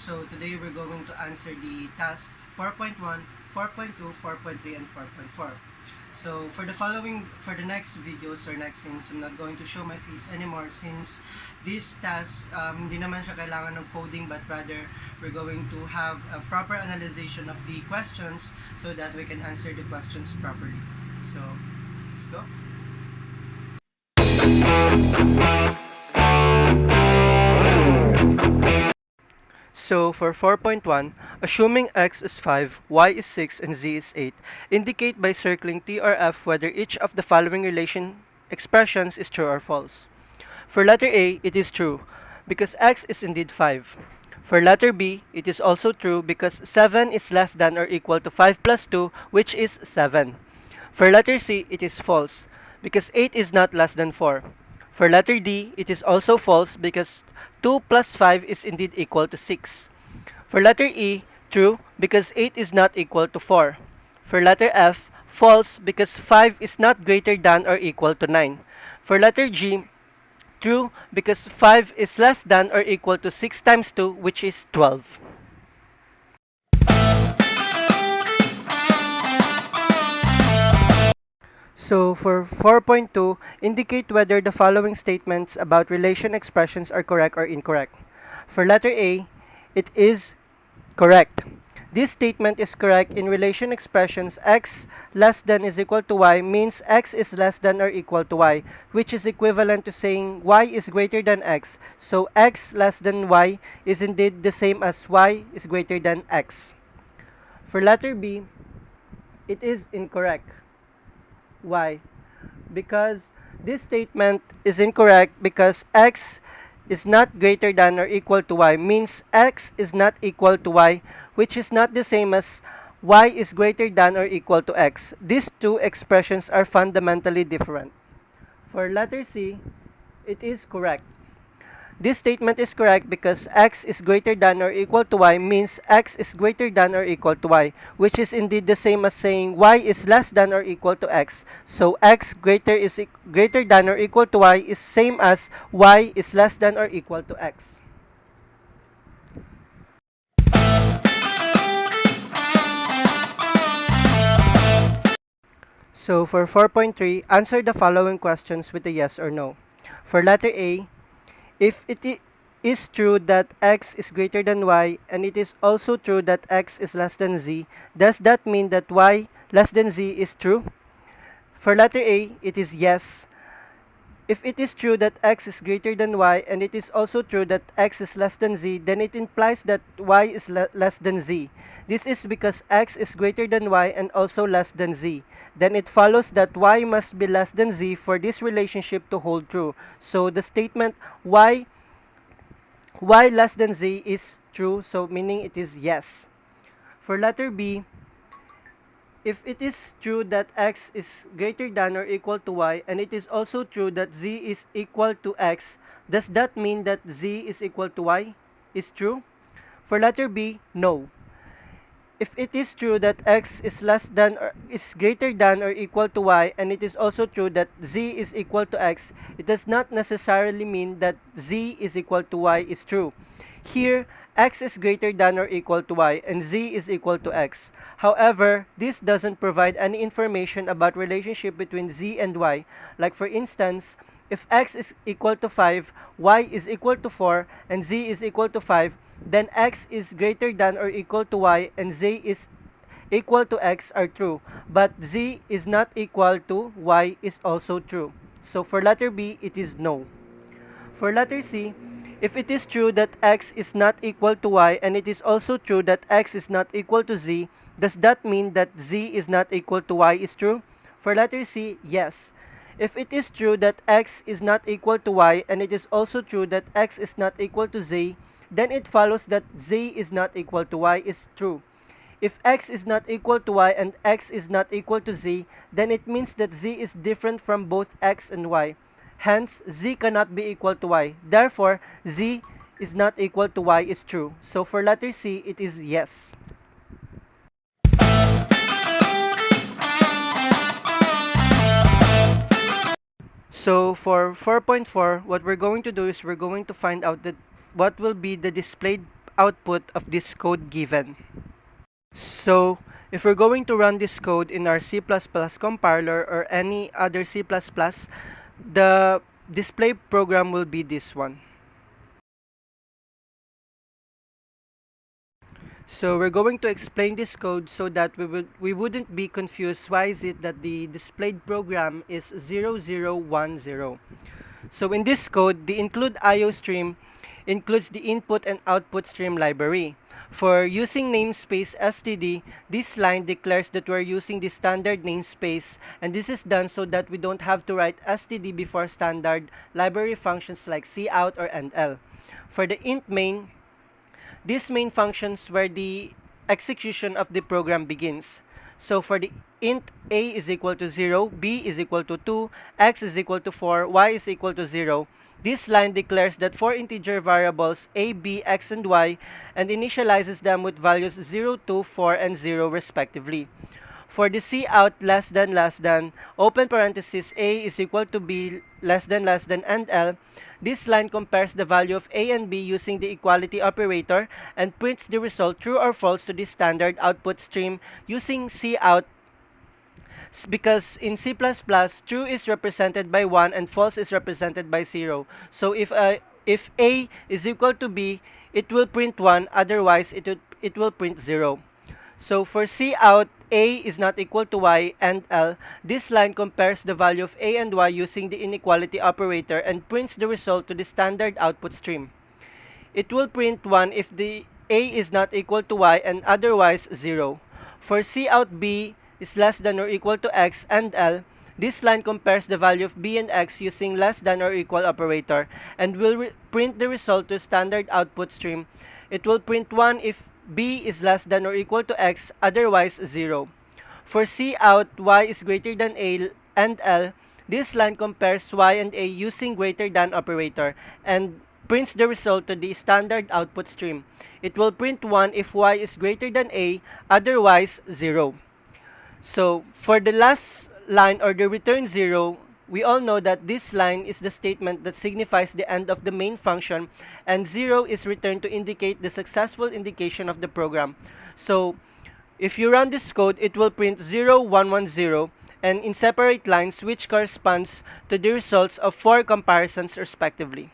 So today we're going to answer the task 4.1, 4.2, 4.3, and 4.4. So for the next videos or next scenes, I'm not going to show my face anymore since this task, hindi naman siya kailangan ng coding, but rather we're going to have a proper analyzation of the questions so that we can answer the questions properly. So let's go. So for 4.1, assuming x is 5, y is 6, and z is 8, indicate by circling T or F whether each of the following relation expressions is true or false. For letter A, it is true, because x is indeed 5. For letter B, it is also true because 7 is less than or equal to 5 plus 2, which is 7. For letter C, it is false, because 8 is not less than 4. For letter D, it is also false because 2 plus 5 is indeed equal to 6. For letter E, true because 8 is not equal to 4. For letter F, false because 5 is not greater than or equal to 9. For letter G, true because 5 is less than or equal to 6 times 2, which is 12. So for 4.2, indicate whether the following statements about relation expressions are correct or incorrect. For letter A, it is correct. This statement is correct in relation expressions x less than is equal to y means x is less than or equal to y, which is equivalent to saying y is greater than x. So x less than y is indeed the same as y is greater than x. For letter B, it is incorrect. Why? Because this statement is incorrect because x is not greater than or equal to y means x is not equal to y, which is not the same as y is greater than or equal to x. These two expressions are fundamentally different. For letter C, it is correct. This statement is correct because x is greater than or equal to y means x is greater than or equal to y, which is indeed the same as saying y is less than or equal to x. So x greater than or equal to y is same as y is less than or equal to x. So for 4.3, answer the following questions with a yes or no. For letter A, if it is true that x is greater than y and it is also true that x is less than z, does that mean that y less than z is true? For letter A, it is yes. If it is true that x is greater than y and it is also true that x is less than z, then it implies that y is less than z. This is because x is greater than y and also less than z. Then it follows that y must be less than z for this relationship to hold true. So the statement y less than z is true, so meaning it is yes. For letter B, if it is true that x is greater than or equal to y and it is also true that z is equal to x, does that mean that z is equal to y? Is true? For letter B, no. If it is true that x is greater than or equal to y and it is also true that z is equal to x, it does not necessarily mean that z is equal to y is true. Here, x is greater than or equal to y and z is equal to x. However, this doesn't provide any information about relationship between z and y. Like for instance, if x is equal to 5, y is equal to 4, and z is equal to 5, then x is greater than or equal to y and z is equal to x are true. But z is not equal to y is also true. So for letter B, it is no. For letter C, if it is true that x is not equal to y and it is also true that x is not equal to z, does that mean that z is not equal to y is true? For letter C, yes. If it is true that x is not equal to y and it is also true that x is not equal to z, then it follows that z is not equal to y is true. If x is not equal to y and x is not equal to z, then it means that z is different from both x and y. Hence, z cannot be equal to y. Therefore, z is not equal to y is true. So for letter C, it is yes. So for 4.4, what we're going to do is we're going to find out that what will be the displayed output of this code given. So, if we're going to run this code in our C++ compiler or any other C++, the display program will be this one. So we're going to explain this code so that we wouldn't be confused. Why is it that the displayed program is 0010? So in this code, the include IO stream includes the input and output stream library. For using namespace std, this line declares that we're using the standard namespace, and this is done so that we don't have to write std before standard library functions like cout or endl. For the int main, this main functions where the execution of the program begins. So for the int a is equal to 0, b is equal to 2, x is equal to 4, y is equal to 0, this line declares that 4 integer variables a, b, x, and y and initializes them with values 0, 2, 4, and 0 respectively. For the cout less than, open parenthesis a is equal to b less than, and l, this line compares the value of a and b using the equality operator and prints the result true or false to the standard output stream using cout, because in C++, true is represented by 1 and false is represented by 0. So if a is equal to b, it will print 1, otherwise it will print 0. So for cout, a is not equal to y and l, this line compares the value of a and y using the inequality operator and prints the result to the standard output stream. It will print 1 if the a is not equal to y and otherwise 0. For cout b is less than or equal to x and l, this line compares the value of b and x using less than or equal operator and will print the result to standard output stream. It will print 1 if b is less than or equal to x, otherwise 0. For cout y is greater than a and l, this line compares y and a using greater than operator and prints the result to the standard output stream. It will print 1 if y is greater than a, otherwise 0. So for the last line or the return 0, we all know that this line is the statement that signifies the end of the main function, and 0 is returned to indicate the successful indication of the program. So if you run this code, it will print 0110 and in separate lines, which corresponds to the results of 4 comparisons respectively.